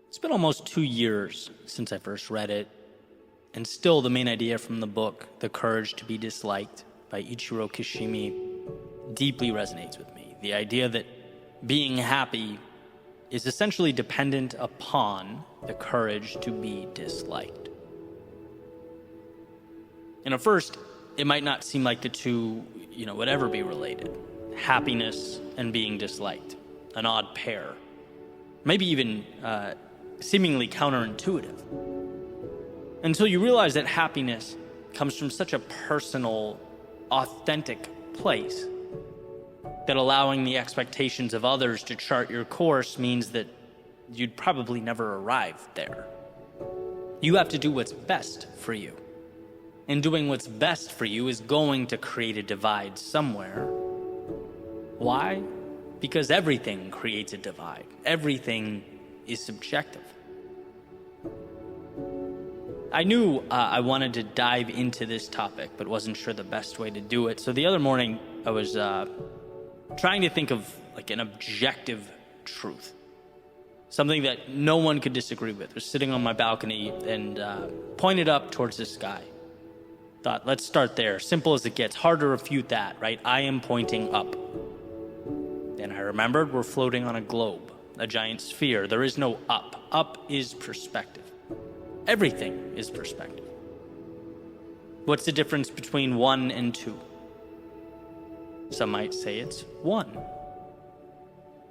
It's been almost 2 years since I first read it, and still the main idea from the book, The Courage to be Disliked by Ichiro Kishimi, deeply resonates with me. The idea that being happy is essentially dependent upon the courage to be disliked. And at first, it might not seem like the two, would ever be related. Happiness and being disliked, an odd pair. Maybe even seemingly counterintuitive. Until you realize that happiness comes from such a personal, authentic place that allowing the expectations of others to chart your course means that you'd probably never arrive there. You have to do what's best for you. And doing what's best for you is going to create a divide somewhere. Why? Because everything creates a divide. Everything is subjective. I knew I wanted to dive into this topic, but wasn't sure the best way to do it. So the other morning, I was trying to think of an objective truth. Something that no one could disagree with. I was sitting on my balcony and pointed up towards the sky. Thought, let's start there. Simple as it gets. Hard to refute that, right? I am pointing up. Then I remembered we're floating on a globe, a giant sphere. There is no up. Up is perspective. Everything is perspective. What's the difference between 1 and 2? Some might say it's 1.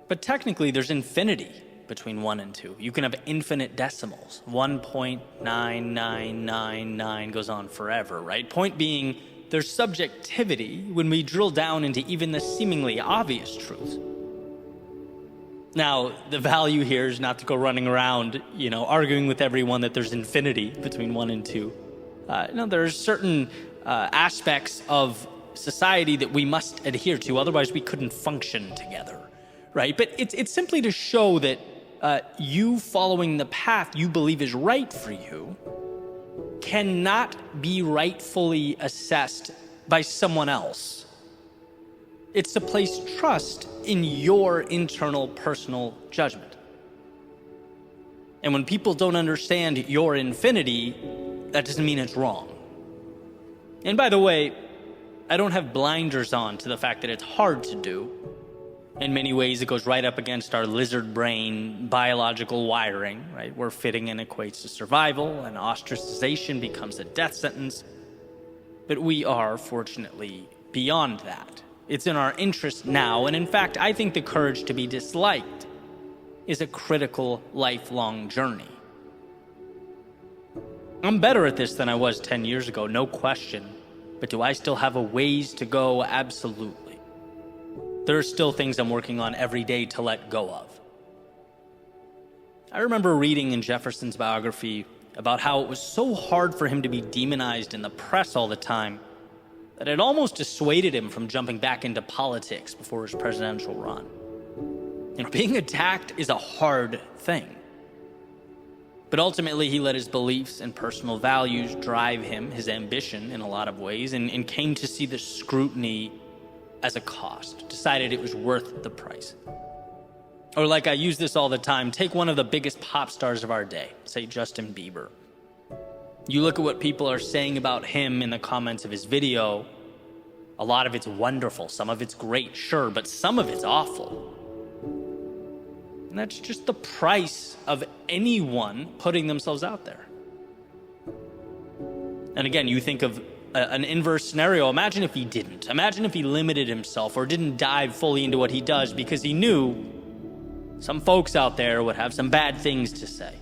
But technically, there's infinity between 1 and 2. You can have infinite decimals. 1.9999 goes on forever, right? Point being, there's subjectivity when we drill down into even the seemingly obvious truths. Now, the value here is not to go running around, arguing with everyone that there's infinity between 1 and 2. No, there are certain aspects of society that we must adhere to, otherwise we couldn't function together, right? But it's simply to show that you following the path you believe is right for you cannot be rightfully assessed by someone else. It's to place trust in your internal personal judgment. And when people don't understand your infinity, that doesn't mean it's wrong. And by the way, I don't have blinders on to the fact that it's hard to do. In many ways, it goes right up against our lizard brain biological wiring, right? Where fitting in equates to survival and ostracization becomes a death sentence. But we are, fortunately, beyond that. It's in our interest now, and in fact, I think the courage to be disliked is a critical lifelong journey. I'm better at this than I was 10 years ago, no question. But do I still have a ways to go? Absolutely. There are still things I'm working on every day to let go of. I remember reading in Jefferson's biography about how it was so hard for him to be demonized in the press all the time that it almost dissuaded him from jumping back into politics before his presidential run. Being attacked is a hard thing. But ultimately, he let his beliefs and personal values drive him, his ambition in a lot of ways, and came to see the scrutiny as a cost, decided it was worth the price. Or like I use this all the time, take one of the biggest pop stars of our day, say Justin Bieber. You look at what people are saying about him in the comments of his video, a lot of it's wonderful, some of it's great, sure, but some of it's awful. And that's just the price of anyone putting themselves out there. And again, you think of an inverse scenario. Imagine if he didn't. Imagine if he limited himself or didn't dive fully into what he does because he knew some folks out there would have some bad things to say.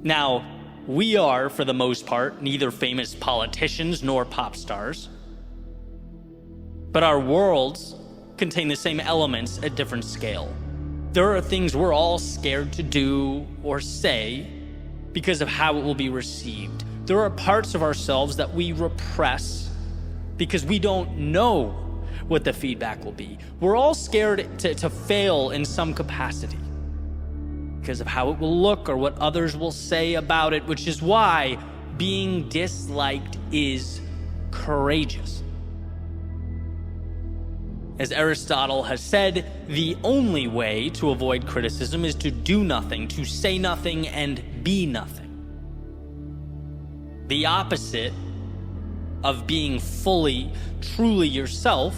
Now, we are, for the most part, neither famous politicians nor pop stars. But our worlds contain the same elements at different scale. There are things we're all scared to do or say because of how it will be received. There are parts of ourselves that we repress because we don't know what the feedback will be. We're all scared to fail in some capacity because of how it will look or what others will say about it, which is why being disliked is courageous. As Aristotle has said, the only way to avoid criticism is to do nothing, to say nothing, and be nothing. The opposite of being fully, truly yourself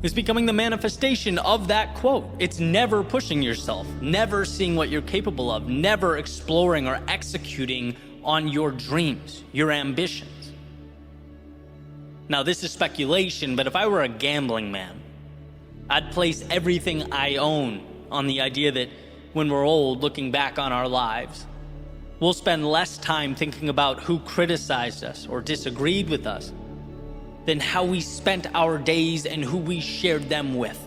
is becoming the manifestation of that quote. It's never pushing yourself, never seeing what you're capable of, never exploring or executing on your dreams, your ambitions. Now, this is speculation, but if I were a gambling man, I'd place everything I own on the idea that when we're old, looking back on our lives, we'll spend less time thinking about who criticized us or disagreed with us than how we spent our days and who we shared them with.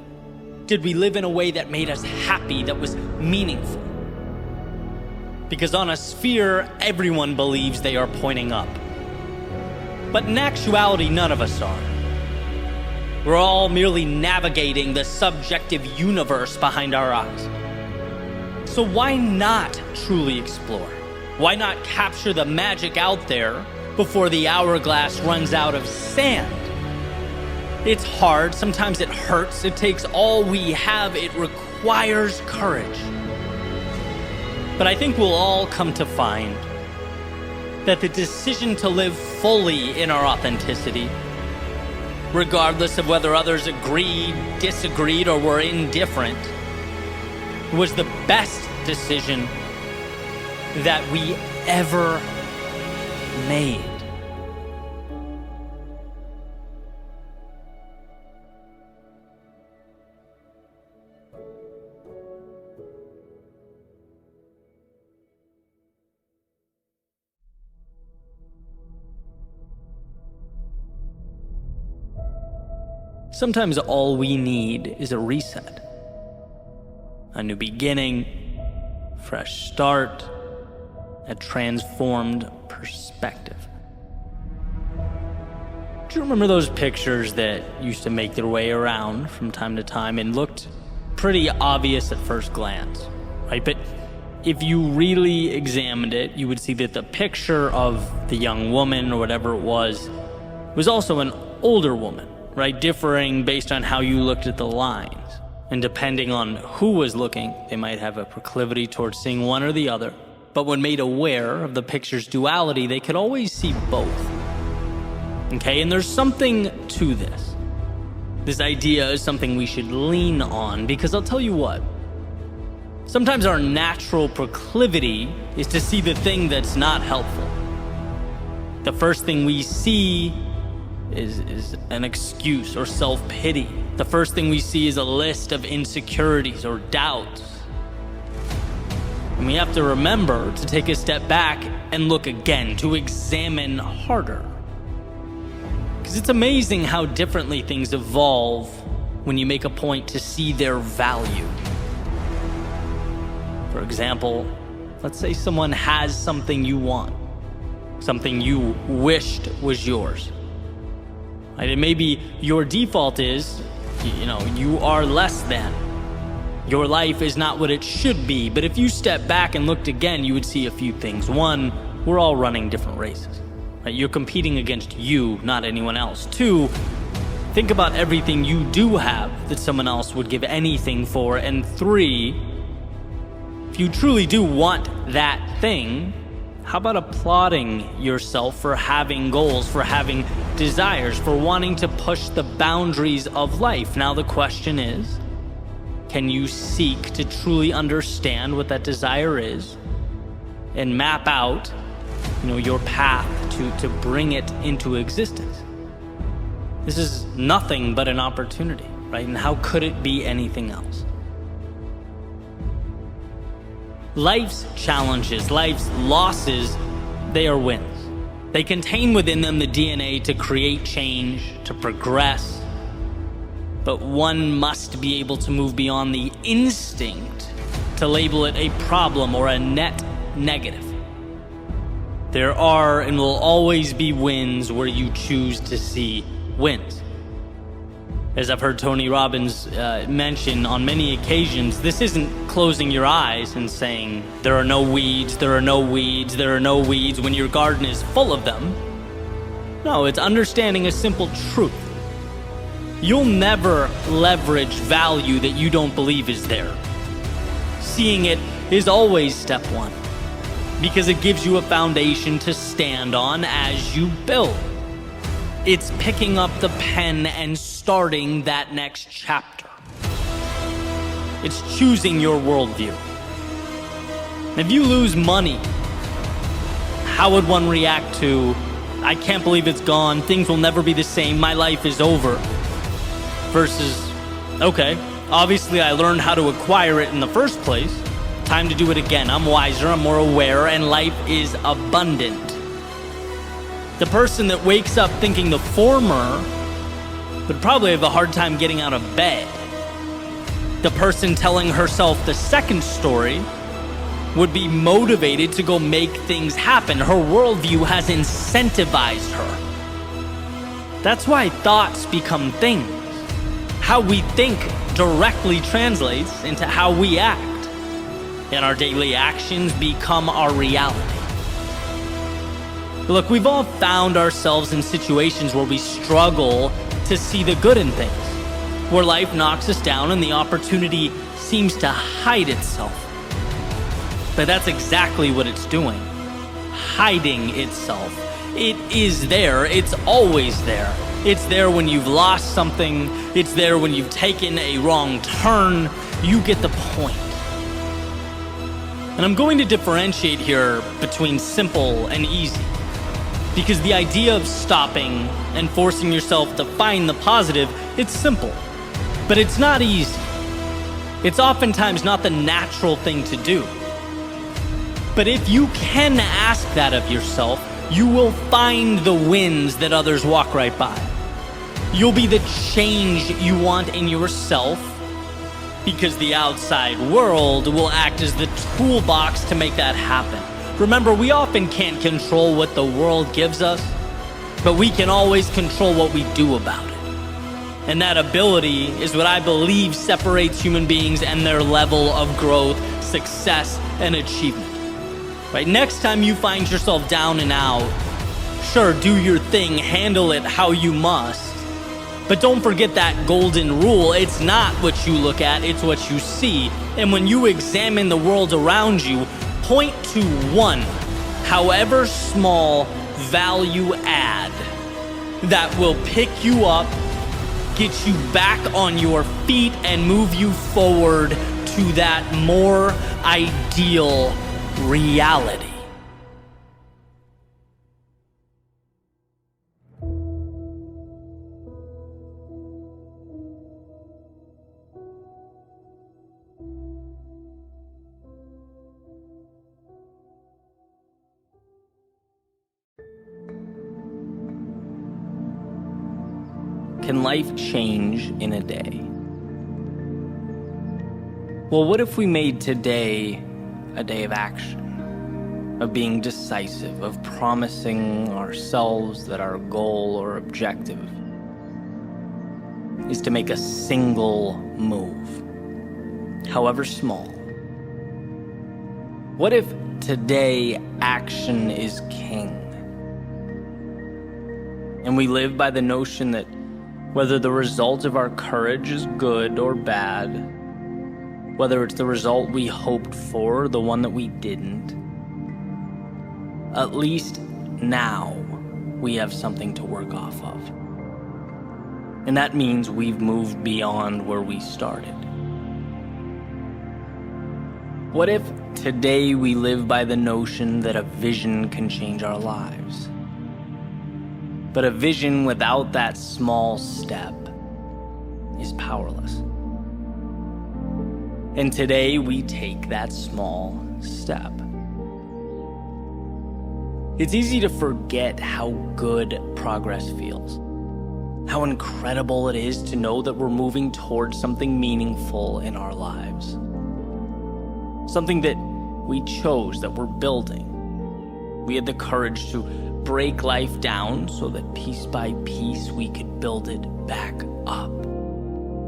Did we live in a way that made us happy, that was meaningful? Because on a sphere, everyone believes they are pointing up. But in actuality, none of us are. We're all merely navigating the subjective universe behind our eyes. So why not truly explore? Why not capture the magic out there before the hourglass runs out of sand? It's hard, sometimes it hurts, it takes all we have, it requires courage. But I think we'll all come to find that the decision to live fully in our authenticity, regardless of whether others agreed, disagreed, or were indifferent, was the best decision that we ever made. Sometimes all we need is a reset, a new beginning, fresh start, a transformed perspective. Do you remember those pictures that used to make their way around from time to time and looked pretty obvious at first glance, right? But if you really examined it, you would see that the picture of the young woman or whatever it was also an older woman, right? Differing based on how you looked at the lines. And depending on who was looking, they might have a proclivity towards seeing one or the other. But when made aware of the picture's duality, they could always see both. Okay, and there's something to this. This idea is something we should lean on, because I'll tell you what, sometimes our natural proclivity is to see the thing that's not helpful. The first thing we see is an excuse or self-pity. The first thing we see is a list of insecurities or doubts. And we have to remember to take a step back and look again, to examine harder. Because it's amazing how differently things evolve when you make a point to see their value. For example, let's say someone has something you want, something you wished was yours. Right? And maybe your default is, you are less than. Your life is not what it should be. But if you step back and looked again, you would see a few things. One, we're all running different races. Right? You're competing against you, not anyone else. Two, think about everything you do have that someone else would give anything for. And three, if you truly do want that thing, how about applauding yourself for having goals, for having desires, for wanting to push the boundaries of life? Now the question is, can you seek to truly understand what that desire is and map out, your path to bring it into existence? This is nothing but an opportunity, right? And how could it be anything else? Life's challenges, life's losses, they are wins. They contain within them the DNA to create change, to progress. But one must be able to move beyond the instinct to label it a problem or a net negative. There are and will always be wins where you choose to see wins. As I've heard Tony Robbins mention on many occasions, this isn't closing your eyes and saying, there are no weeds, there are no weeds, there are no weeds, when your garden is full of them. No, it's understanding a simple truth. You'll never leverage value that you don't believe is there. Seeing it is always step one, because it gives you a foundation to stand on as you build. It's picking up the pen and starting that next chapter. It's choosing your worldview. If you lose money, how would one react to, I can't believe it's gone, things will never be the same, my life is over? Versus, okay, obviously I learned how to acquire it in the first place. Time to do it again. I'm wiser, I'm more aware, and life is abundant. The person that wakes up thinking the former would probably have a hard time getting out of bed. The person telling herself the second story would be motivated to go make things happen. Her worldview has incentivized her. That's why thoughts become things. How we think directly translates into how we act, and our daily actions become our reality. Look, we've all found ourselves in situations where we struggle to see the good in things, where life knocks us down and the opportunity seems to hide itself. But that's exactly what it's doing, hiding itself. It is there, it's always there. It's there when you've lost something, it's there when you've taken a wrong turn. You get the point. And I'm going to differentiate here between simple and easy, because the idea of stopping and forcing yourself to find the positive, it's simple, but it's not easy. It's oftentimes not the natural thing to do. But if you can ask that of yourself, you will find the wins that others walk right by. You'll be the change you want in yourself, because the outside world will act as the toolbox to make that happen. Remember, we often can't control what the world gives us, but we can always control what we do about it. And that ability is what I believe separates human beings and their level of growth, success, and achievement. Right? Next time you find yourself down and out, sure, do your thing, handle it how you must. But don't forget that golden rule. It's not what you look at, it's what you see. And when you examine the world around you, point to one, however small, value add that will pick you up, get you back on your feet, and move you forward to that more ideal reality. Can life change in a day? Well, what if we made today a day of action, of being decisive, of promising ourselves that our goal or objective is to make a single move, however small? What if today action is king? And we live by the notion that whether the result of our courage is good or bad, whether it's the result we hoped for or the one that we didn't, at least now we have something to work off of. And that means we've moved beyond where we started. What if today we live by the notion that a vision can change our lives? But a vision without that small step is powerless. And today we take that small step. It's easy to forget how good progress feels, how incredible it is to know that we're moving towards something meaningful in our lives, something that we chose, that we're building. We had the courage to break life down so that piece by piece we could build it back up.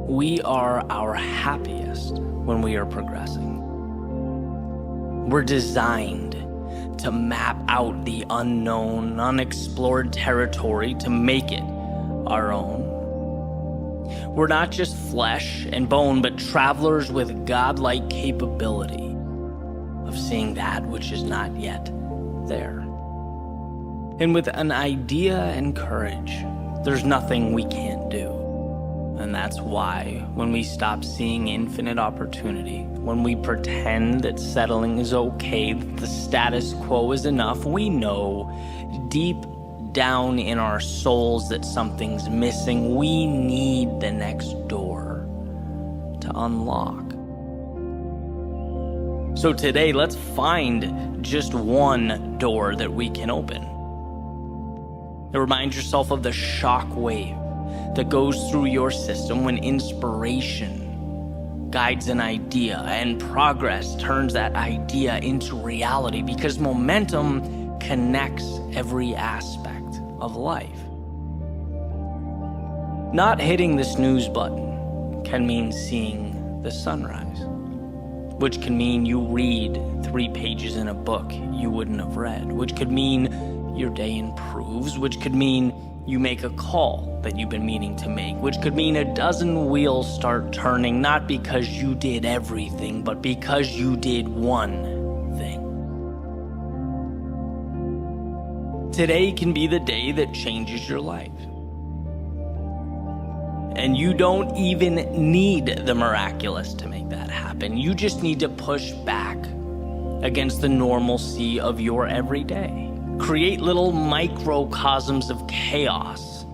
We are our happiest when we are progressing. We're designed to map out the unknown, unexplored territory to make it our own. We're not just flesh and bone, but travelers with godlike capability of seeing that which is not yet there. And with an idea and courage, there's nothing we can't do. And that's why when we stop seeing infinite opportunity, when we pretend that settling is okay, that the status quo is enough, we know deep down in our souls that something's missing. We need the next door to unlock. So today, let's find just one door that we can open. Remind yourself of the shock wave that goes through your system when inspiration guides an idea and progress turns that idea into reality, because momentum connects every aspect of life. Not hitting the snooze button can mean seeing the sunrise, which can mean you read 3 pages in a book you wouldn't have read, which could mean your day improves, which could mean you make a call that you've been meaning to make, which could mean a dozen wheels start turning, not because you did everything, but because you did one thing. Today can be the day that changes your life. And you don't even need the miraculous to make that happen. You just need to push back against the normalcy of your everyday. Create little microcosms of chaos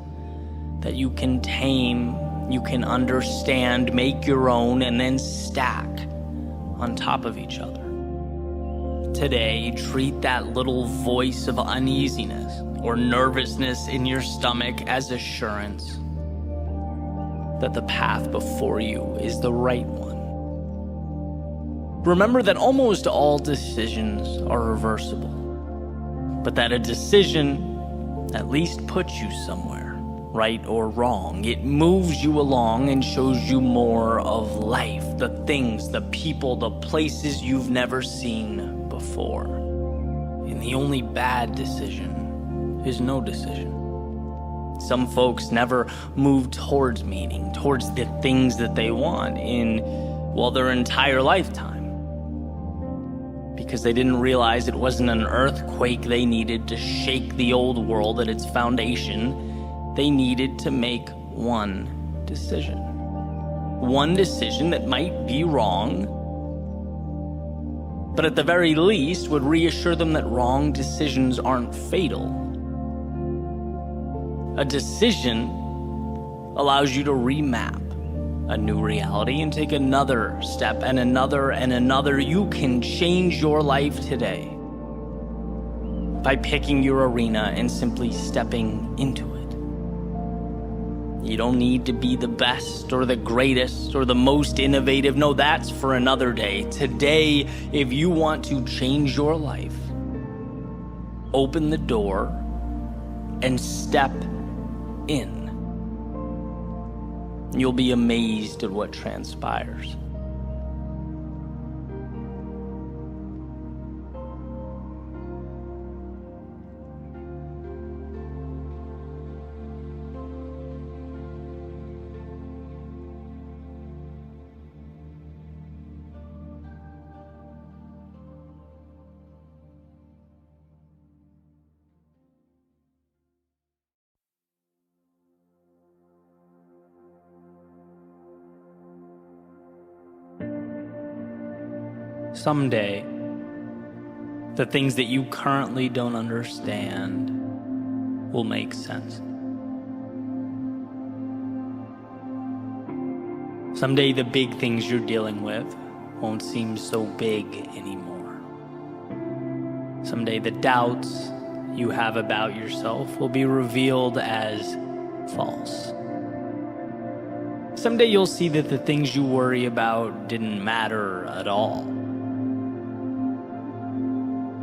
that you can tame, you can understand, make your own, and then stack on top of each other. Today, treat that little voice of uneasiness or nervousness in your stomach as assurance that the path before you is the right one. Remember that almost all decisions are reversible, but that a decision at least puts you somewhere, right or wrong. It moves you along and shows you more of life, the things, the people, the places you've never seen before. And the only bad decision is no decision. Some folks never move towards meaning, towards the things that they want in, well, their entire lifetime, because they didn't realize it wasn't an earthquake they needed to shake the old world at its foundation. They needed to make one decision. One decision that might be wrong, but at the very least would reassure them that wrong decisions aren't fatal. A decision allows you to remap a new reality and take another step and another and another. You can change your life today by picking your arena and simply stepping into it. You don't need to be the best or the greatest or the most innovative. No, that's for another day. Today, if you want to change your life, open the door and step in. You'll be amazed at what transpires. Someday, the things that you currently don't understand will make sense. Someday, the big things you're dealing with won't seem so big anymore. Someday, the doubts you have about yourself will be revealed as false. Someday, you'll see that the things you worry about didn't matter at all.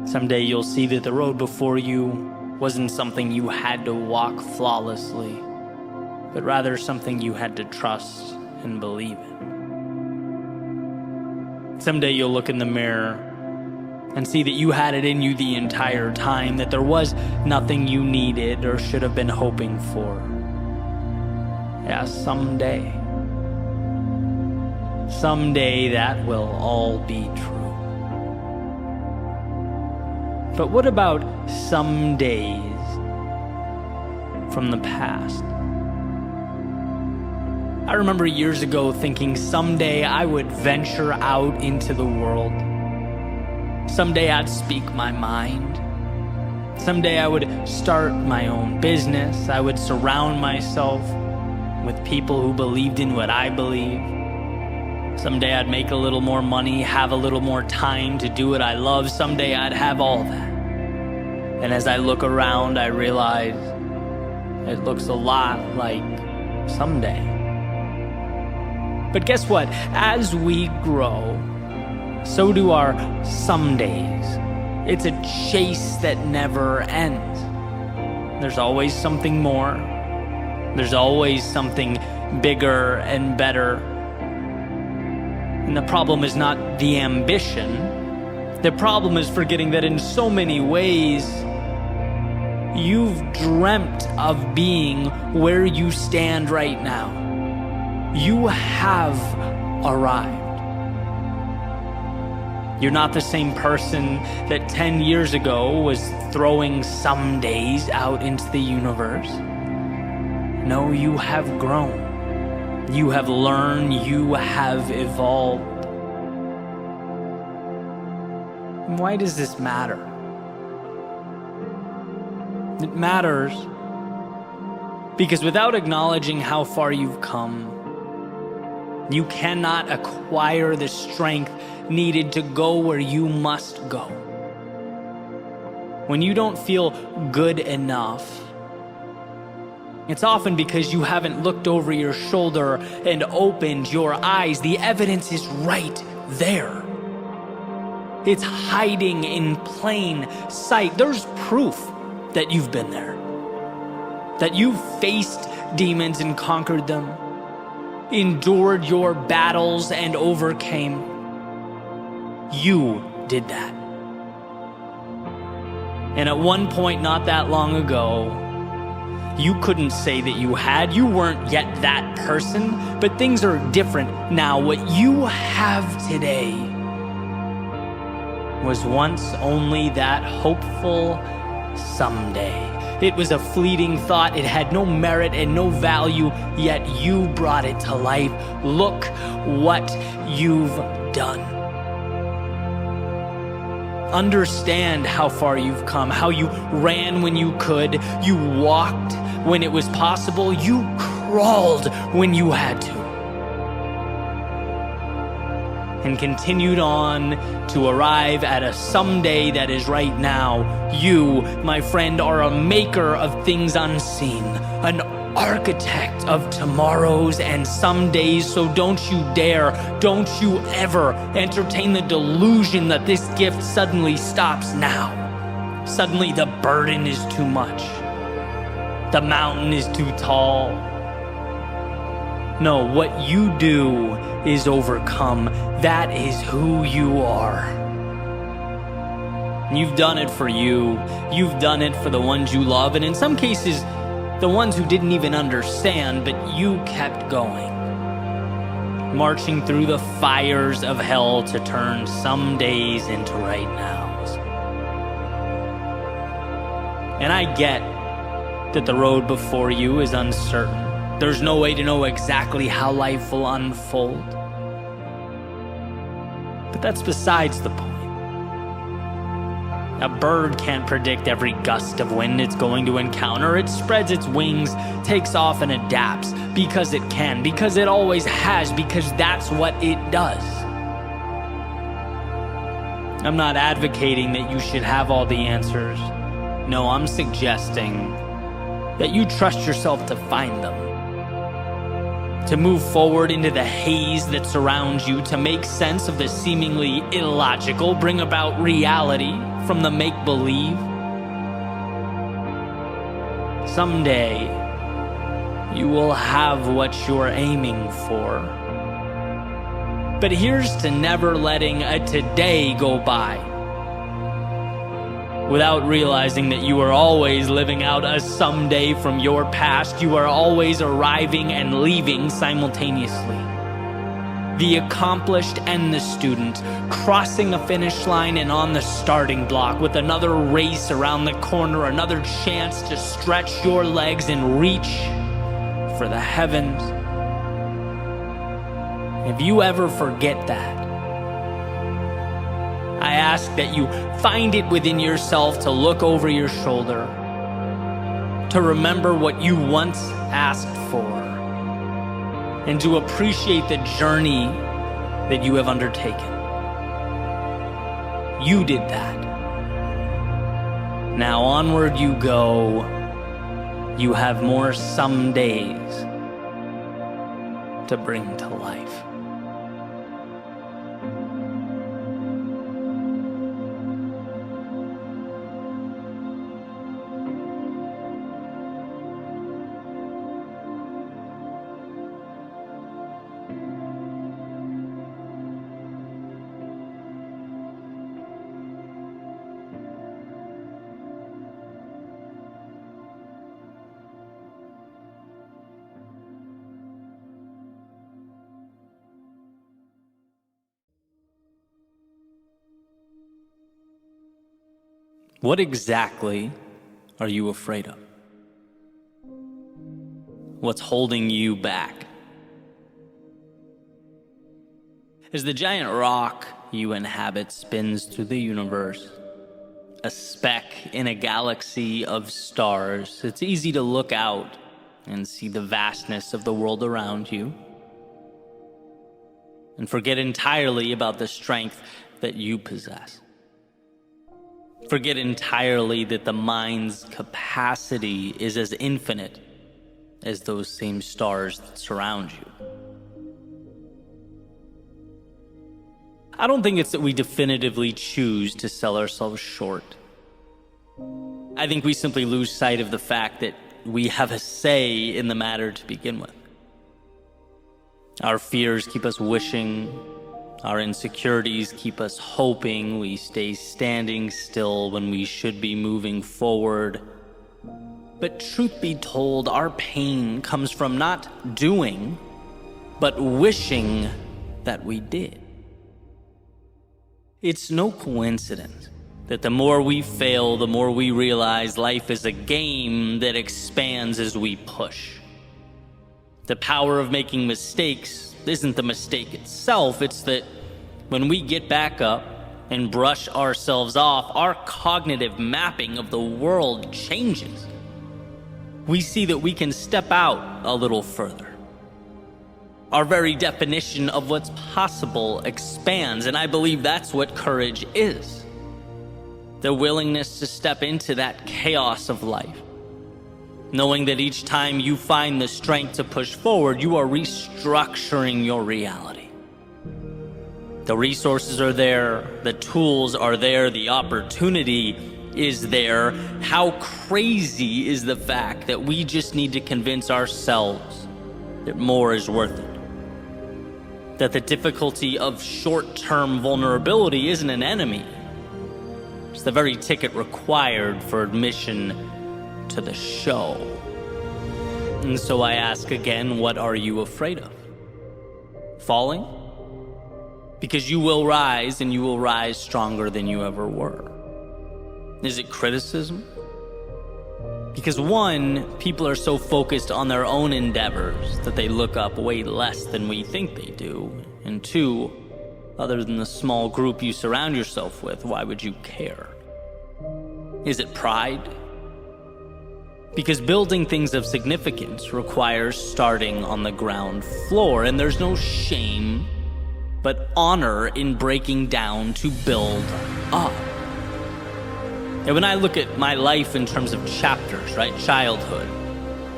Someday you'll see that the road before you wasn't something you had to walk flawlessly, but rather something you had to trust and believe in. Someday you'll look in the mirror and see that you had it in you the entire time, that there was nothing you needed or should have been hoping for. Yeah, someday. Someday that will all be true. But what about some days from the past? I remember years ago thinking someday I would venture out into the world. Someday I'd speak my mind. Someday I would start my own business. I would surround myself with people who believed in what I believe. Someday I'd make a little more money, have a little more time to do what I love. Someday I'd have all that. And as I look around, I realize it looks a lot like someday. But guess what? As we grow, so do our some days. It's a chase that never ends. There's always something more. There's always something bigger and better. And the problem is not the ambition. The problem is forgetting that in so many ways, you've dreamt of being where you stand right now. You have arrived. You're not the same person that 10 years ago was throwing some days out into the universe. No, you have grown. You have learned. You have evolved. And why does this matter? It matters because without acknowledging how far you've come, you cannot acquire the strength needed to go where you must go. When you don't feel good enough, it's often because you haven't looked over your shoulder and opened your eyes. The evidence is right there. It's hiding in plain sight. There's proof that you've been there, that you've faced demons and conquered them, endured your battles and overcame. You did that. And at one point not that long ago, you couldn't say that you had. You weren't yet that person, but things are different now. What you have today was once only that hopeful someday. It was a fleeting thought. It had no merit and no value, yet you brought it to life. Look what you've done. Understand how far you've come, how you ran when you could, you walked when it was possible, you crawled when you had to, and continued on to arrive at a someday that is right now. You, my friend, are a maker of things unseen, an architect of tomorrows and some days. So don't you dare, don't you ever entertain the delusion that this gift suddenly stops now. Suddenly the burden is too much. The mountain is too tall. No, what you do is overcome. That is who you are. You've done it for you. You've done it for the ones you love, and in some cases, the ones who didn't even understand, but you kept going. Marching through the fires of hell to turn some days into right nows. And I get that the road before you is uncertain. There's no way to know exactly how life will unfold. But that's besides the point. A bird can't predict every gust of wind it's going to encounter. It spreads its wings, takes off, and adapts because it can, because it always has, because that's what it does. I'm not advocating that you should have all the answers. No, I'm suggesting that you trust yourself to find them. To move forward into the haze that surrounds you, to make sense of the seemingly illogical, bring about reality from the make-believe. Someday, you will have what you're aiming for. But here's to never letting a today go by without realizing that you are always living out a someday from your past. You are always arriving and leaving simultaneously. The accomplished and the student, crossing a finish line and on the starting block with another race around the corner, another chance to stretch your legs and reach for the heavens. If you ever forget that, I ask that you find it within yourself to look over your shoulder, to remember what you once asked for, and to appreciate the journey that you have undertaken. You did that. Now onward you go. You have more some days to bring to life. What exactly are you afraid of? What's holding you back? As the giant rock you inhabit spins through the universe, a speck in a galaxy of stars, it's easy to look out and see the vastness of the world around you and forget entirely about the strength that you possess. Forget entirely that the mind's capacity is as infinite as those same stars that surround you. I don't think it's that we definitively choose to sell ourselves short. I think we simply lose sight of the fact that we have a say in the matter to begin with. Our fears keep us wishing. Our insecurities keep us hoping. We stay standing still when we should be moving forward. But truth be told, our pain comes from not doing, but wishing that we did. It's no coincidence that the more we fail, the more we realize life is a game that expands as we push. The power of making mistakes isn't the mistake itself, it's that when we get back up and brush ourselves off, our cognitive mapping of the world changes. We see that we can step out a little further. Our very definition of what's possible expands, and I believe that's what courage is. The willingness to step into that chaos of life, knowing that each time you find the strength to push forward, you are restructuring your reality. The resources are there, the tools are there, the opportunity is there. How crazy is the fact that we just need to convince ourselves that more is worth it? That the difficulty of short-term vulnerability isn't an enemy. It's the very ticket required for admission to the show. And so I ask again, what are you afraid of? Falling? Because you will rise, and you will rise stronger than you ever were. Is it criticism? Because one, people are so focused on their own endeavors that they look up way less than we think they do. And two, other than the small group you surround yourself with, why would you care? Is it pride? Because building things of significance requires starting on the ground floor, and there's no shame but honor in breaking down to build up. And when I look at my life in terms of chapters, right? Childhood,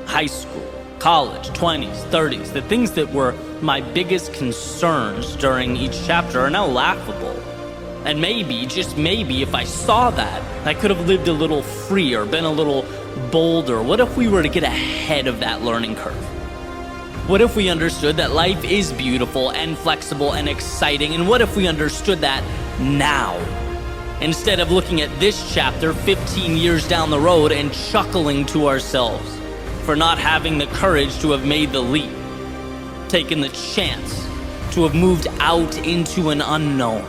high school, college, 20s, 30s, the things that were my biggest concerns during each chapter are now laughable. And maybe, just maybe, if I saw that, I could have lived a little freer, been a little bolder. What if we were to get ahead of that learning curve? What if we understood that life is beautiful and flexible and exciting? And what if we understood that now? instead of looking at this chapter 15 years down the road and chuckling to ourselves for not having the courage to have made the leap, taken the chance to have moved out into an unknown.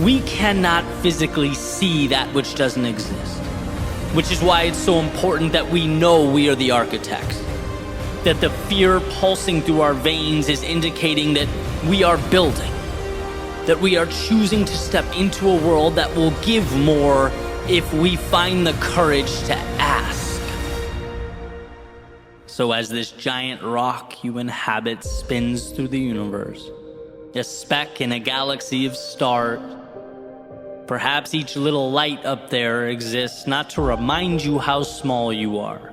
We cannot physically see that which doesn't exist, which is why it's so important that we know we are the architects, that the fear pulsing through our veins is indicating that we are building, that we are choosing to step into a world that will give more if we find the courage to ask. So as this giant rock you inhabit spins through the universe, a speck in a galaxy of stars, perhaps each little light up there exists not to remind you how small you are,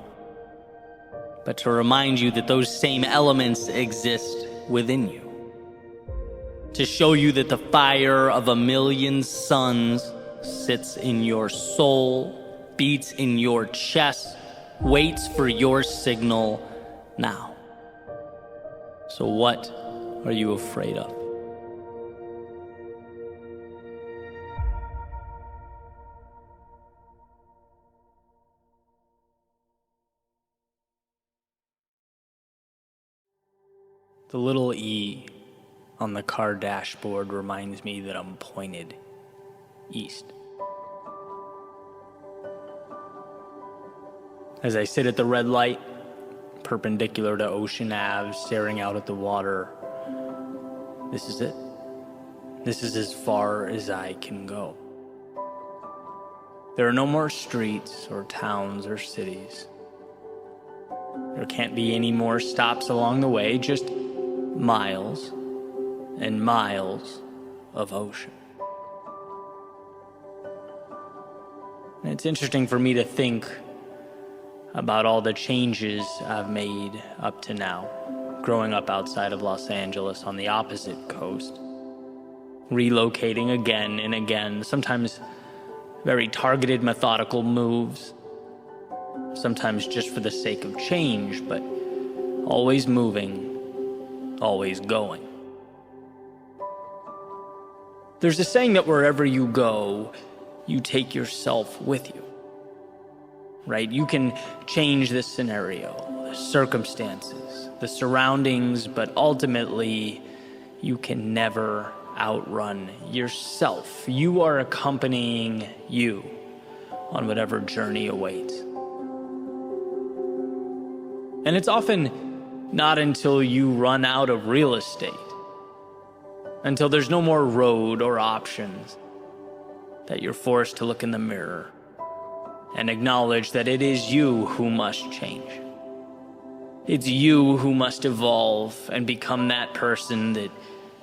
but to remind you that those same elements exist within you. To show you that the fire of a million suns sits in your soul, beats in your chest, waits for your signal now. So what are you afraid of? The little E on the car dashboard reminds me that I'm pointed east. As I sit at the red light, perpendicular to Ocean Ave, staring out at the water, this is it. This is as far as I can go. There are no more streets or towns or cities. There can't be any more stops along the way, just miles and miles of ocean. And it's interesting for me to think about all the changes I've made up to now, growing up outside of Los Angeles on the opposite coast, relocating again and again, sometimes very targeted, methodical moves, sometimes just for the sake of change, but always moving, always going. There's a saying that wherever you go, you take yourself with you. Right? You can change the scenario, the circumstances, the surroundings, but ultimately, you can never outrun yourself. You are accompanying you on whatever journey awaits. And it's often not until you run out of real estate, until there's no more road or options, that you're forced to look in the mirror and acknowledge that it is you who must change. It's you who must evolve and become that person that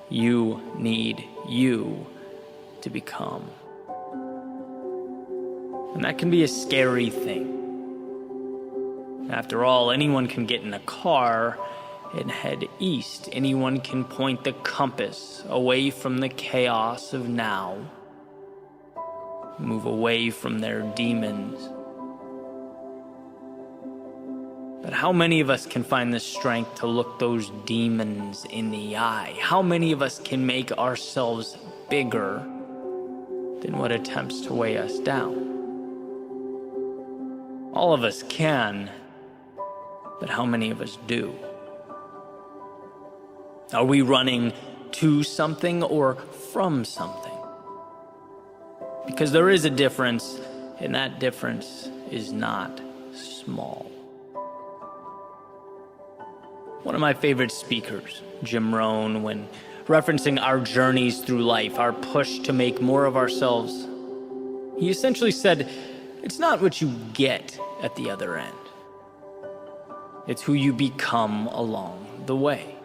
you need you to become. And that can be a scary thing. After all, anyone can get in a car and head east. Anyone can point the compass away from the chaos of now, move away from their demons. But how many of us can find the strength to look those demons in the eye? How many of us can make ourselves bigger than what attempts to weigh us down? All of us can, but how many of us do? Are we running to something or from something? Because there is a difference, and that difference is not small. One of my favorite speakers, Jim Rohn, when referencing our journeys through life, our push to make more of ourselves, he essentially said, it's not what you get at the other end. It's who you become along the way.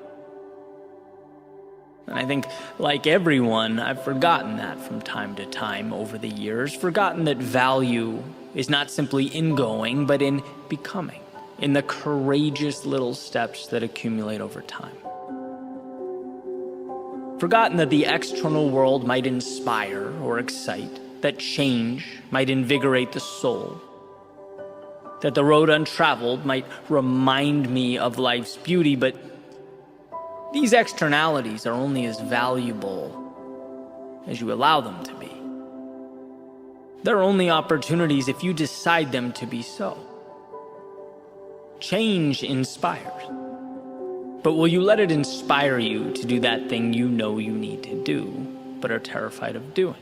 And I think, like everyone, I've forgotten that from time to time over the years, forgotten that value is not simply in going, but in becoming, in the courageous little steps that accumulate over time. Forgotten that the external world might inspire or excite, that change might invigorate the soul, that the road untraveled might remind me of life's beauty, but these externalities are only as valuable as you allow them to be. They're only opportunities if you decide them to be so. Change inspires. But will you let it inspire you to do that thing you know you need to do, but are terrified of doing?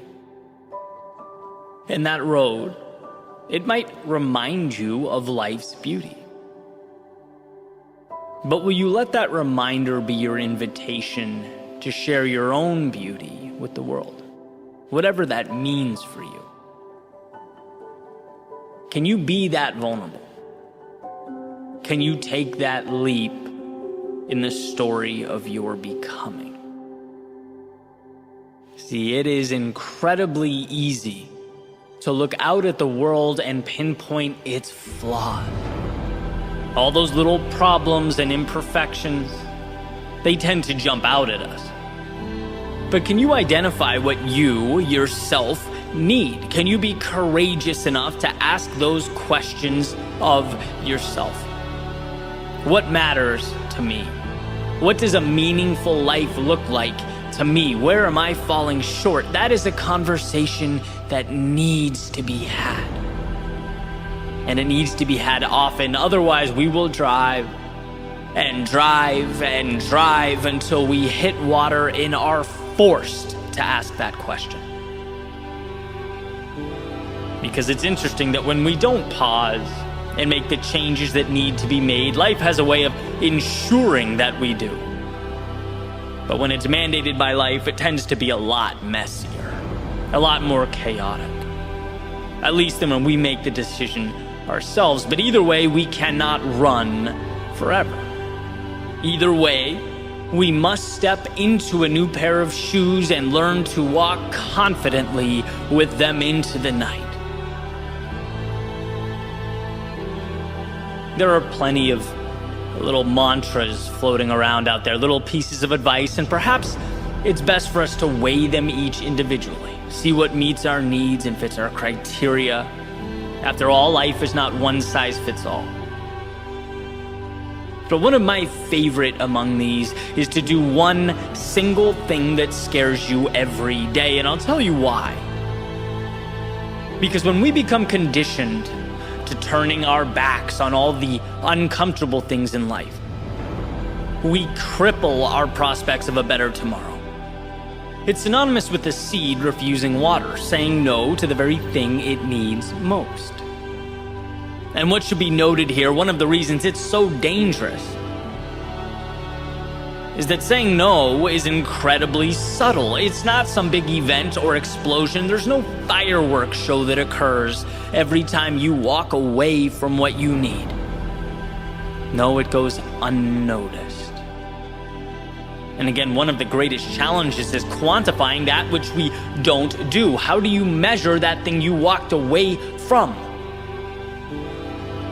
In that road, it might remind you of life's beauty. But will you let that reminder be your invitation to share your own beauty with the world, whatever that means for you? Can you be that vulnerable? Can you take that leap in the story of your becoming? See, it is incredibly easy to look out at the world and pinpoint its flaws. All those little problems and imperfections, they tend to jump out at us. But can you identify what you, yourself, need? Can you be courageous enough to ask those questions of yourself? What matters to me? What does a meaningful life look like to me? Where am I falling short? That is a conversation that needs to be had. And it needs to be had often. Otherwise, we will drive and drive and drive until we hit water and are forced to ask that question. Because it's interesting that when we don't pause and make the changes that need to be made, life has a way of ensuring that we do. But when it's mandated by life, it tends to be a lot messier, a lot more chaotic. At least than when we make the decision ourselves. But either way, we cannot run forever. Either way, we must step into a new pair of shoes and learn to walk confidently with them into the night. There are plenty of little mantras floating around out there, little pieces of advice, and perhaps it's best for us to weigh them each individually, see what meets our needs and fits our criteria. After all, life is not one size fits all. But one of my favorite among these is to do one single thing that scares you every day, and I'll tell you why. Because when we become conditioned to turning our backs on all the uncomfortable things in life, we cripple our prospects of a better tomorrow. It's synonymous with the seed refusing water, saying no to the very thing it needs most. And what should be noted here, one of the reasons it's so dangerous, is that saying no is incredibly subtle. It's not some big event or explosion. There's no fireworks show that occurs every time you walk away from what you need. No, it goes unnoticed. And again, one of the greatest challenges is quantifying that which we don't do. How do you measure that thing you walked away from?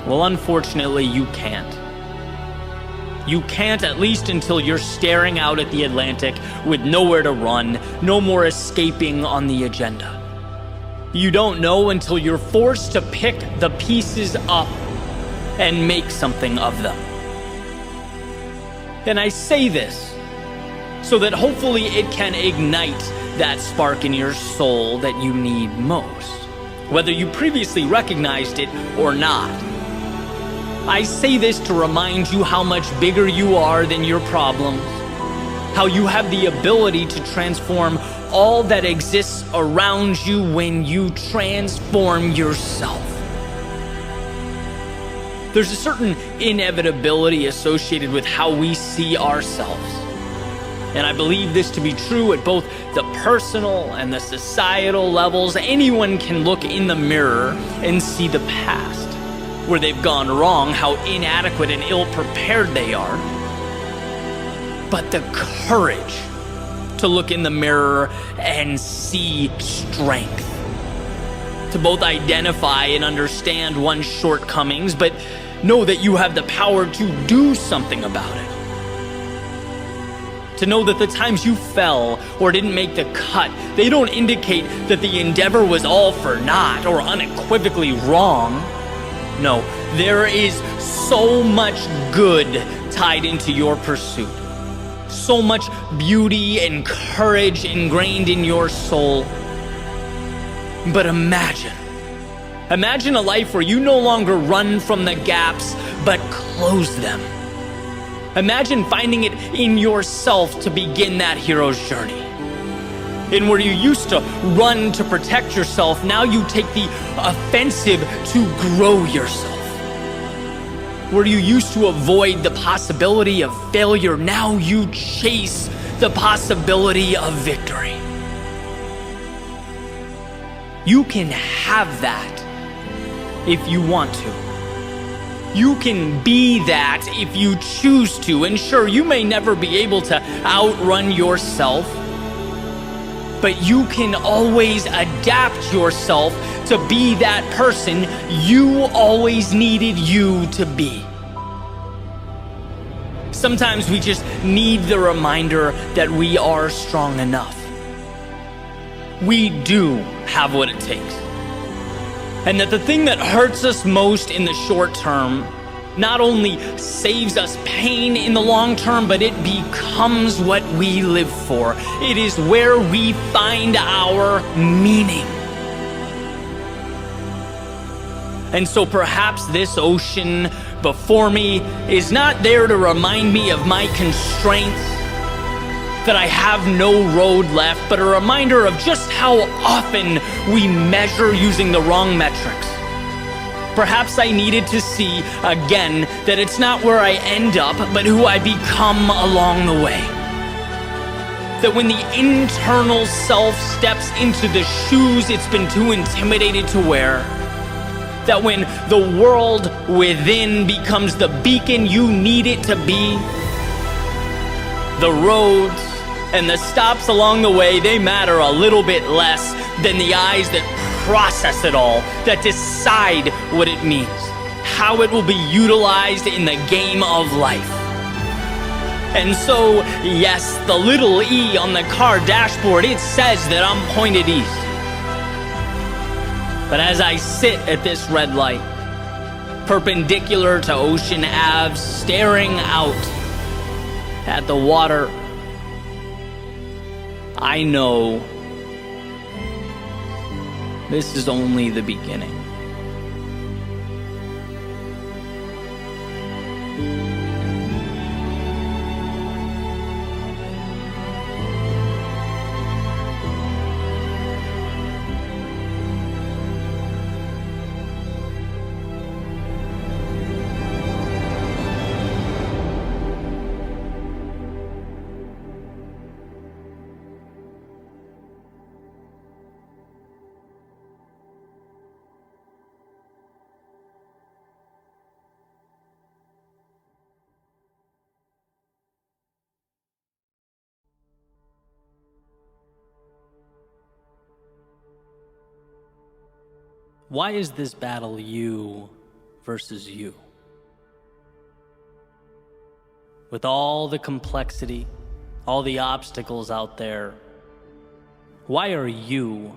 Well, unfortunately, you can't. You can't, at least until you're staring out at the Atlantic with nowhere to run, no more escaping on the agenda. You don't know until you're forced to pick the pieces up and make something of them. And I say this so that hopefully it can ignite that spark in your soul that you need most, whether you previously recognized it or not. I say this to remind you how much bigger you are than your problems, how you have the ability to transform all that exists around you when you transform yourself. There's a certain inevitability associated with how we see ourselves. And I believe this to be true at both the personal and the societal levels. Anyone can look in the mirror and see the past, where they've gone wrong, how inadequate and ill-prepared they are. But the courage to look in the mirror and see strength, to both identify and understand one's shortcomings, but know that you have the power to do something about it. To know that the times you fell or didn't make the cut, they don't indicate that the endeavor was all for naught or unequivocally wrong. No, there is so much good tied into your pursuit. so much beauty and courage ingrained in your soul. But imagine a life where you no longer run from the gaps, but close them. Imagine finding it in yourself to begin that hero's journey. And where you used to run to protect yourself, now you take the offensive to grow yourself. Where you used to avoid the possibility of failure, now you chase the possibility of victory. You can have that if you want to. You can be that if you choose to. And sure, you may never be able to outrun yourself, but you can always adapt yourself to be that person you always needed you to be. Sometimes we just need the reminder that we are strong enough. We do have what it takes. And that the thing that hurts us most in the short term not only saves us pain in the long term, but it becomes what we live for. It is where we find our meaning. And so perhaps this ocean before me is not there to remind me of my constraints, that I have no road left, but a reminder of just how often we measure using the wrong metrics. Perhaps I needed to see again that it's not where I end up, but who I become along the way. That when the internal self steps into the shoes it's been too intimidated to wear, that when the world within becomes the beacon you need it to be, the roads and the stops along the way, they matter a little bit less than the eyes that process it all, that decide what it means, how it will be utilized in the game of life. And so, yes, the little E on the car dashboard, it says that I'm pointed east. But as I sit at this red light, perpendicular to Ocean Ave, staring out at the water, I know this is only the beginning. Why is this battle you versus you? With all the complexity, all the obstacles out there, why are you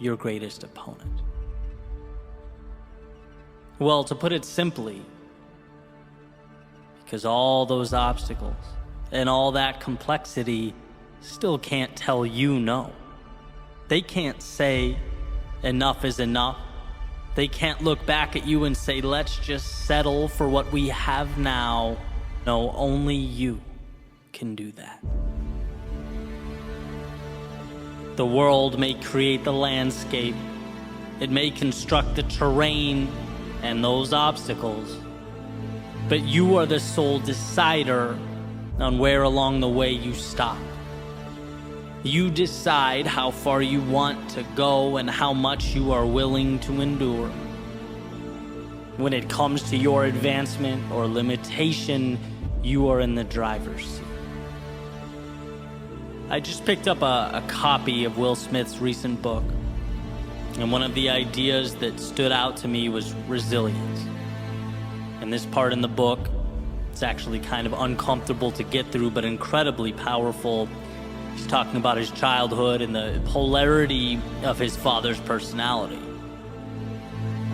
your greatest opponent? Well, to put it simply, because all those obstacles and all that complexity still can't tell you no. They can't say enough is enough. They can't look back at you and say, let's just settle for what we have now. No, only you can do that. The world may create the landscape. It may construct the terrain and those obstacles. But you are the sole decider on where along the way you stop. You decide how far you want to go and how much you are willing to endure. When it comes to your advancement or limitation, you are in the driver's seat. I just picked up a copy of Will Smith's recent book, and one of the ideas that stood out to me was resilience. And this part in the book, it's actually kind of uncomfortable to get through, but incredibly powerful. He's talking about his childhood and the polarity of his father's personality.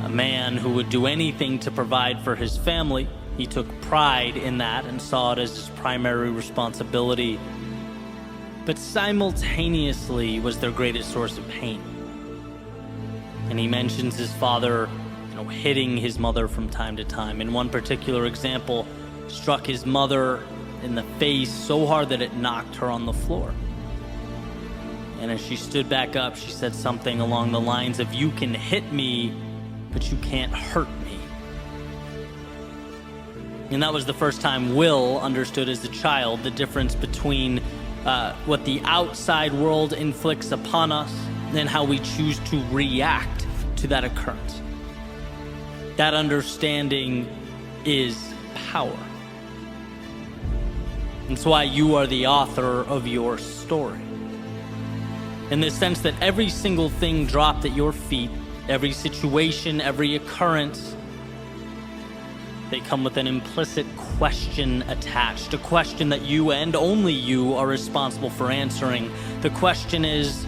A man who would do anything to provide for his family, He took pride in that and saw it as his primary responsibility, but simultaneously was their greatest source of pain. And he mentions his father, hitting his mother from time to time. In one particular example, struck his mother in the face so hard that it knocked her on the floor. And as she stood back up, she said something along the lines of, "You can hit me, but you can't hurt me." And that was the first time Will understood as a child the difference between what the outside world inflicts upon us and how we choose to react to that occurrence. That understanding is power. It's why you are the author of your story. In the sense that every single thing dropped at your feet, every situation, every occurrence, they come with an implicit question attached, a question that you and only you are responsible for answering. The question is,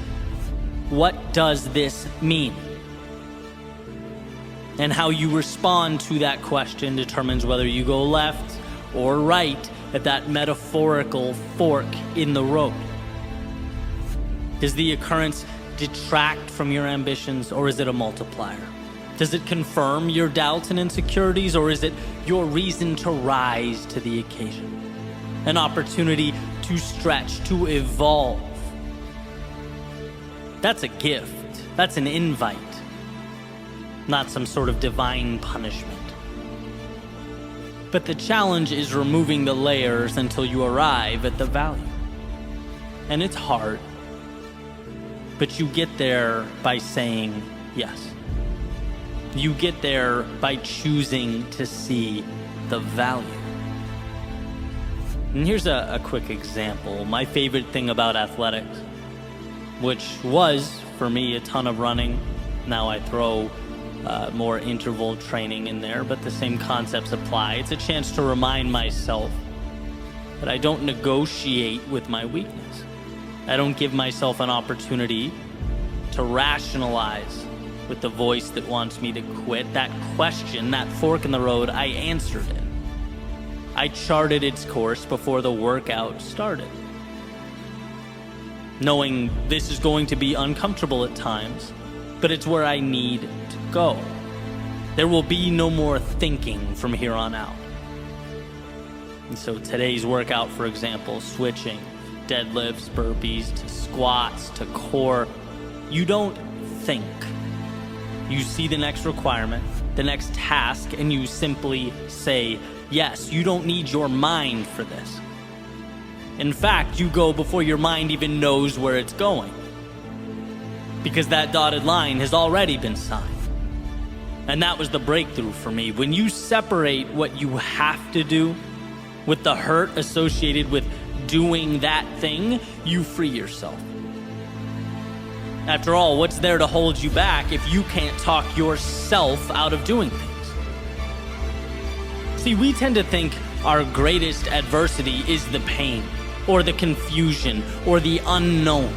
what does this mean? And how you respond to that question determines whether you go left or right at that metaphorical fork in the road. Does the occurrence detract from your ambitions, or is it a multiplier? Does it confirm your doubts and insecurities, or is it your reason to rise to the occasion? An opportunity to stretch, to evolve. That's a gift. That's an invite. Not some sort of divine punishment. But the challenge is removing the layers until you arrive at the value. And it's hard, but you get there by saying yes. You get there by choosing to see the value. And here's a quick example. My favorite thing about athletics, which was, for me, a ton of running. Now I throw more interval training in there, but the same concepts apply. It's a chance to remind myself that I don't negotiate with my weakness. I don't give myself an opportunity to rationalize with the voice that wants me to quit. That question, that fork in the road, I answered it. I charted its course before the workout started, knowing this is going to be uncomfortable at times, but it's where I need to go. There will be no more thinking from here on out. And so today's workout, for example, switching deadlifts, burpees, to squats, to core, you don't think. You see the next requirement, the next task, and you simply say yes. You don't need your mind for this. In fact, you go before your mind even knows where it's going, because that dotted line has already been signed. And that was the breakthrough for me. When you separate what you have to do with the hurt associated with doing that thing, you free yourself. After all, what's there to hold you back if you can't talk yourself out of doing things? See, we tend to think our greatest adversity is the pain, or the confusion, or the unknown.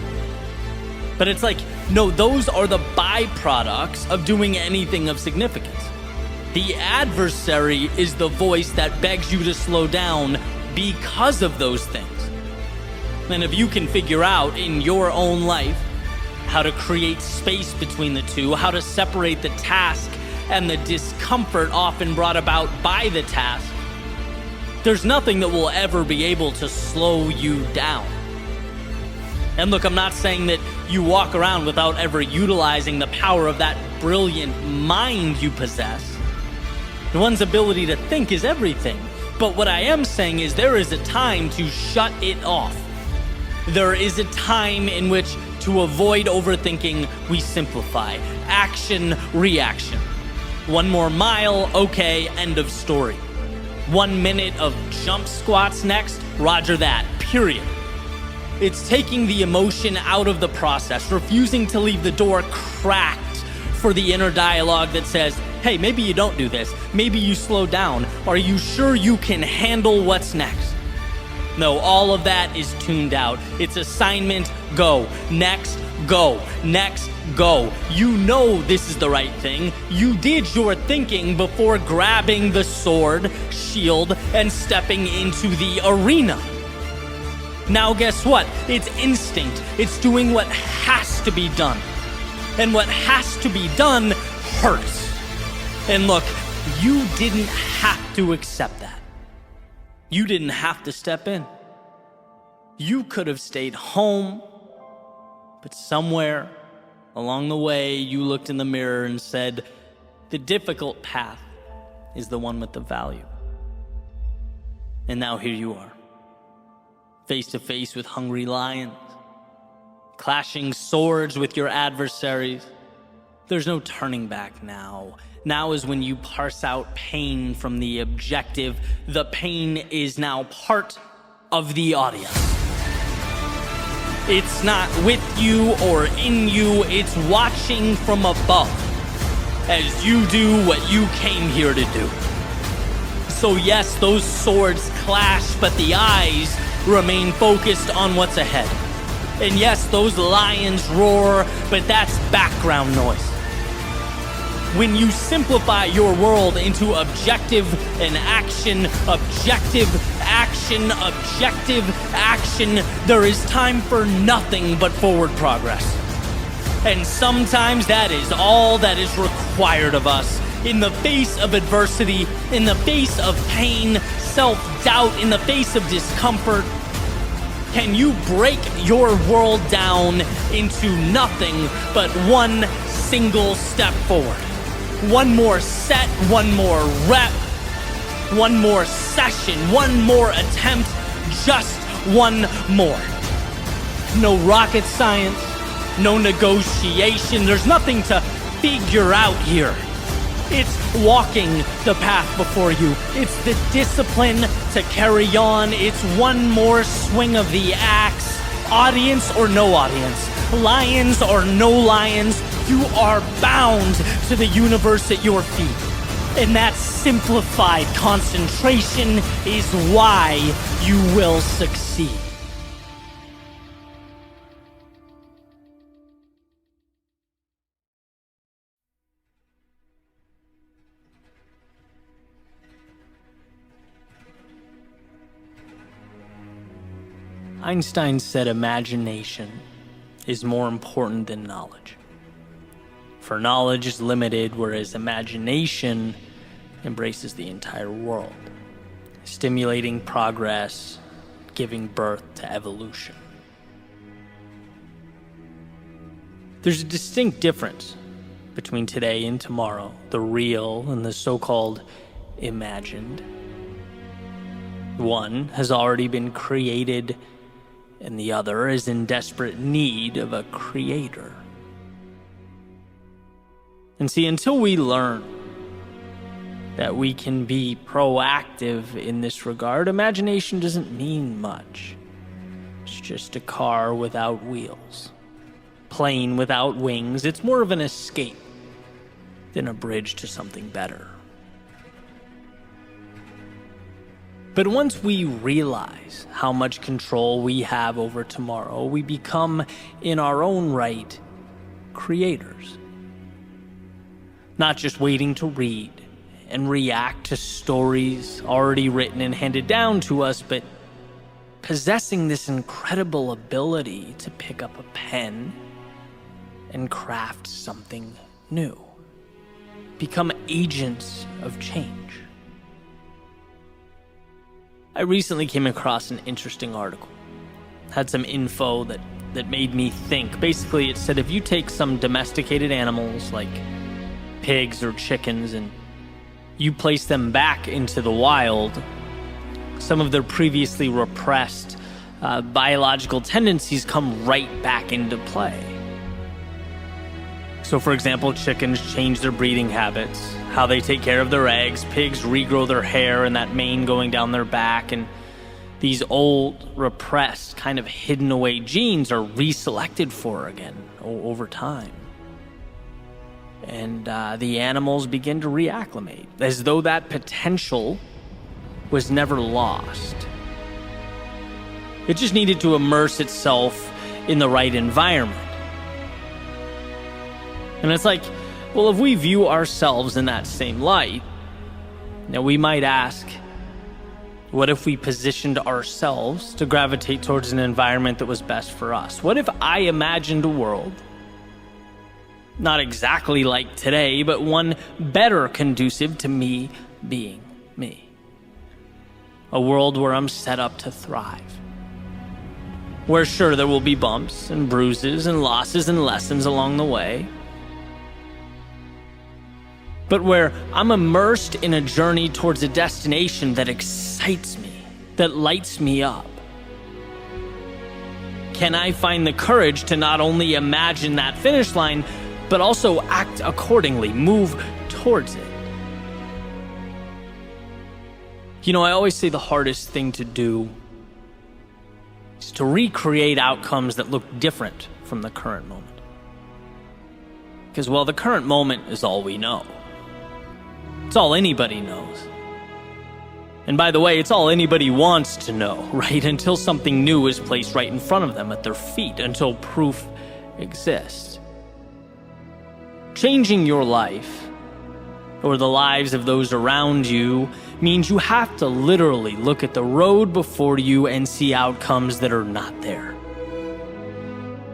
But it's like, no, those are the byproducts of doing anything of significance. The adversary is the voice that begs you to slow down because of those things. And if you can figure out in your own life how to create space between the two, how to separate the task and the discomfort often brought about by the task, there's nothing that will ever be able to slow you down. And look, I'm not saying that you walk around without ever utilizing the power of that brilliant mind you possess. One's ability to think is everything. But what I am saying is there is a time to shut it off. There is a time in which, to avoid overthinking, we simplify. Action, reaction. One more mile, okay, end of story. 1 minute of jump squats next, roger that, period. It's taking the emotion out of the process, refusing to leave the door cracked for the inner dialogue that says, hey, maybe you don't do this. Maybe you slow down. Are you sure you can handle what's next? No, all of that is tuned out. It's assignment, go. Next, go. Next, go. You know this is the right thing. You did your thinking before grabbing the sword, shield, and stepping into the arena. Now guess what? It's instinct. It's doing what has to be done. And what has to be done hurts. And look, you didn't have to accept that. You didn't have to step in. You could have stayed home, but somewhere along the way, you looked in the mirror and said, the difficult path is the one with the value. And now here you are, face to face with hungry lions, clashing swords with your adversaries. There's no turning back now. Now is when you parse out pain from the objective. The pain is now part of the audience. It's not with you or in you, it's watching from above as you do what you came here to do. So yes, those swords clash, but the eyes remain focused on what's ahead. And yes, those lions roar, but that's background noise. When you simplify your world into objective and action, objective, action, objective, action, there is time for nothing but forward progress. And sometimes that is all that is required of us. In the face of adversity, in the face of pain, self-doubt, in the face of discomfort, can you break your world down into nothing but one single step forward? One more set, one more rep, one more session, one more attempt, just one more. No rocket science, no negotiation, there's nothing to figure out here. It's walking the path before you. It's the discipline to carry on. It's one more swing of the axe. Audience or no audience, lions or no lions, you are bound to the universe at your feet. And that simplified concentration is why you will succeed. Einstein said imagination is more important than knowledge. For knowledge is limited, whereas imagination embraces the entire world, stimulating progress, giving birth to evolution. There's a distinct difference between today and tomorrow, the real and the so-called imagined. One has already been created, and the other is in desperate need of a creator. And see, until we learn that we can be proactive in this regard, imagination doesn't mean much. It's just a car without wheels, plane without wings. It's more of an escape than a bridge to something better. But once we realize how much control we have over tomorrow, we become, in our own right, creators. Not just waiting to read and react to stories already written and handed down to us, but possessing this incredible ability to pick up a pen and craft something new. Become agents of change. I recently came across an interesting article. Had some info that made me think. Basically, it said if you take some domesticated animals like pigs or chickens and you place them back into the wild, some of their previously repressed biological tendencies come right back into play. So for example, chickens change their breeding habits, how they take care of their eggs. Pigs regrow their hair and that mane going down their back, and these old, repressed, kind of hidden away genes are reselected for again over time. And the animals begin to reacclimate, as though that potential was never lost. It just needed to immerse itself in the right environment. And it's like, well, if we view ourselves in that same light, now we might ask, what if we positioned ourselves to gravitate towards an environment that was best for us? What if I imagined a world, not exactly like today, but one better conducive to me being me? A world where I'm set up to thrive. Where sure, there will be bumps and bruises and losses and lessons along the way, but where I'm immersed in a journey towards a destination that excites me, that lights me up. Can I find the courage to not only imagine that finish line, but also act accordingly, move towards it? You know, I always say the hardest thing to do is to recreate outcomes that look different from the current moment. Because, well, the current moment is all we know. It's all anybody knows. And by the way, it's all anybody wants to know, right? Until something new is placed right in front of them at their feet, until proof exists. Changing your life, or the lives of those around you, means you have to literally look at the road before you and see outcomes that are not there.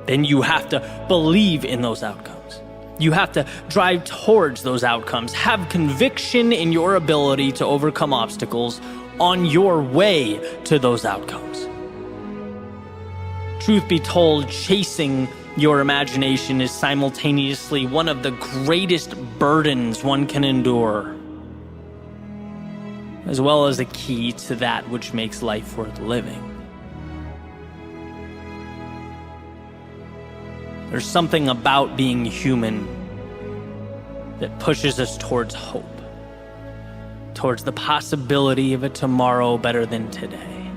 Then you have to believe in those outcomes. You have to drive towards those outcomes, have conviction in your ability to overcome obstacles on your way to those outcomes. Truth be told, chasing your imagination is simultaneously one of the greatest burdens one can endure, as well as a key to that which makes life worth living. There's something about being human that pushes us towards hope, towards the possibility of a tomorrow better than today.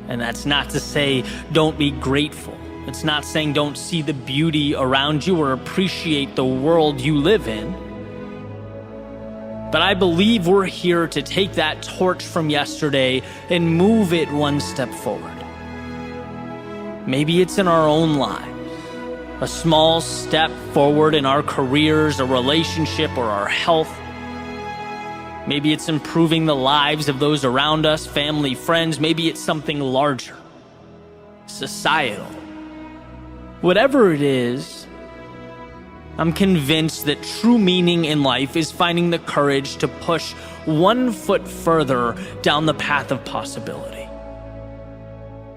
And that's not to say don't be grateful. It's not saying don't see the beauty around you or appreciate the world you live in. But I believe we're here to take that torch from yesterday and move it one step forward. Maybe it's in our own lives, a small step forward in our careers, a relationship, or our health. Maybe it's improving the lives of those around us, family, friends. Maybe it's something larger, societal. Whatever it is, I'm convinced that true meaning in life is finding the courage to push one foot further down the path of possibility.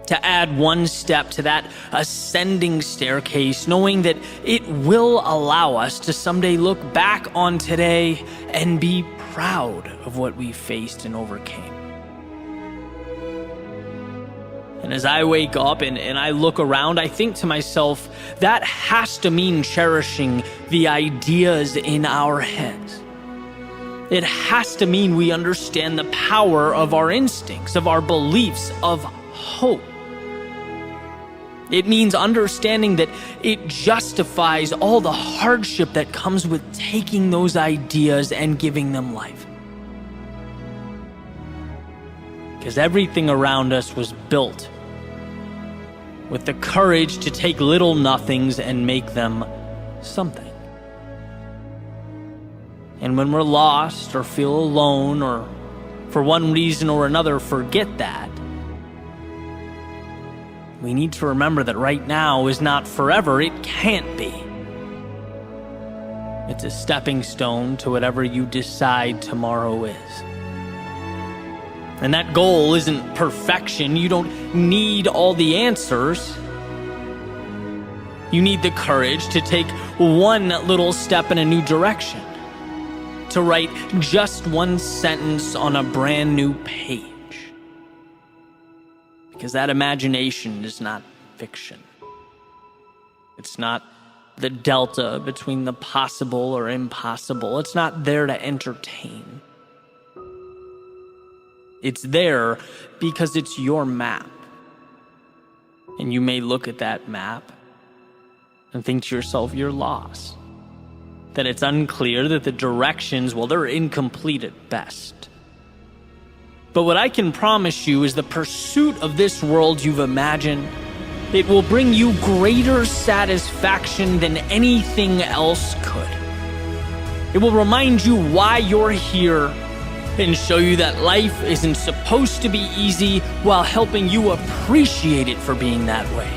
To add one step to that ascending staircase, knowing that it will allow us to someday look back on today and be proud of what we faced and overcame. And as I wake up and I look around, I think to myself, that has to mean cherishing the ideas in our heads. It has to mean we understand the power of our instincts, of our beliefs, of hope. It means understanding that it justifies all the hardship that comes with taking those ideas and giving them life. Because everything around us was built with the courage to take little nothings and make them something. And when we're lost or feel alone or for one reason or another forget that, we need to remember that right now is not forever. It can't be. It's a stepping stone to whatever you decide tomorrow is. And that goal isn't perfection. You don't need all the answers. You need the courage to take one little step in a new direction, to write just one sentence on a brand new page. Because that imagination is not fiction. It's not the delta between the possible or impossible. It's not there to entertain. It's there because it's your map. And you may look at that map and think to yourself, you're lost. That it's unclear, that the directions, well, they're incomplete at best. But what I can promise you is the pursuit of this world you've imagined, it will bring you greater satisfaction than anything else could. It will remind you why you're here and show you that life isn't supposed to be easy while helping you appreciate it for being that way.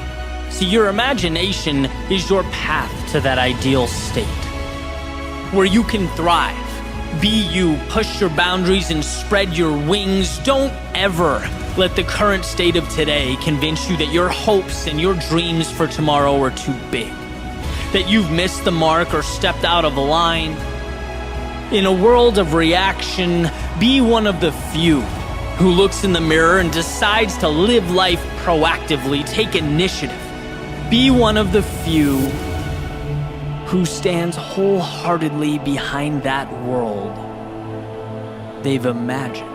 See, your imagination is your path to that ideal state where you can thrive, be you, push your boundaries, and spread your wings. Don't ever let the current state of today convince you that your hopes and your dreams for tomorrow are too big, that you've missed the mark or stepped out of line. In a world of reaction, be one of the few who looks in the mirror and decides to live life proactively, take initiative. Be one of the few who stands wholeheartedly behind that world they've imagined.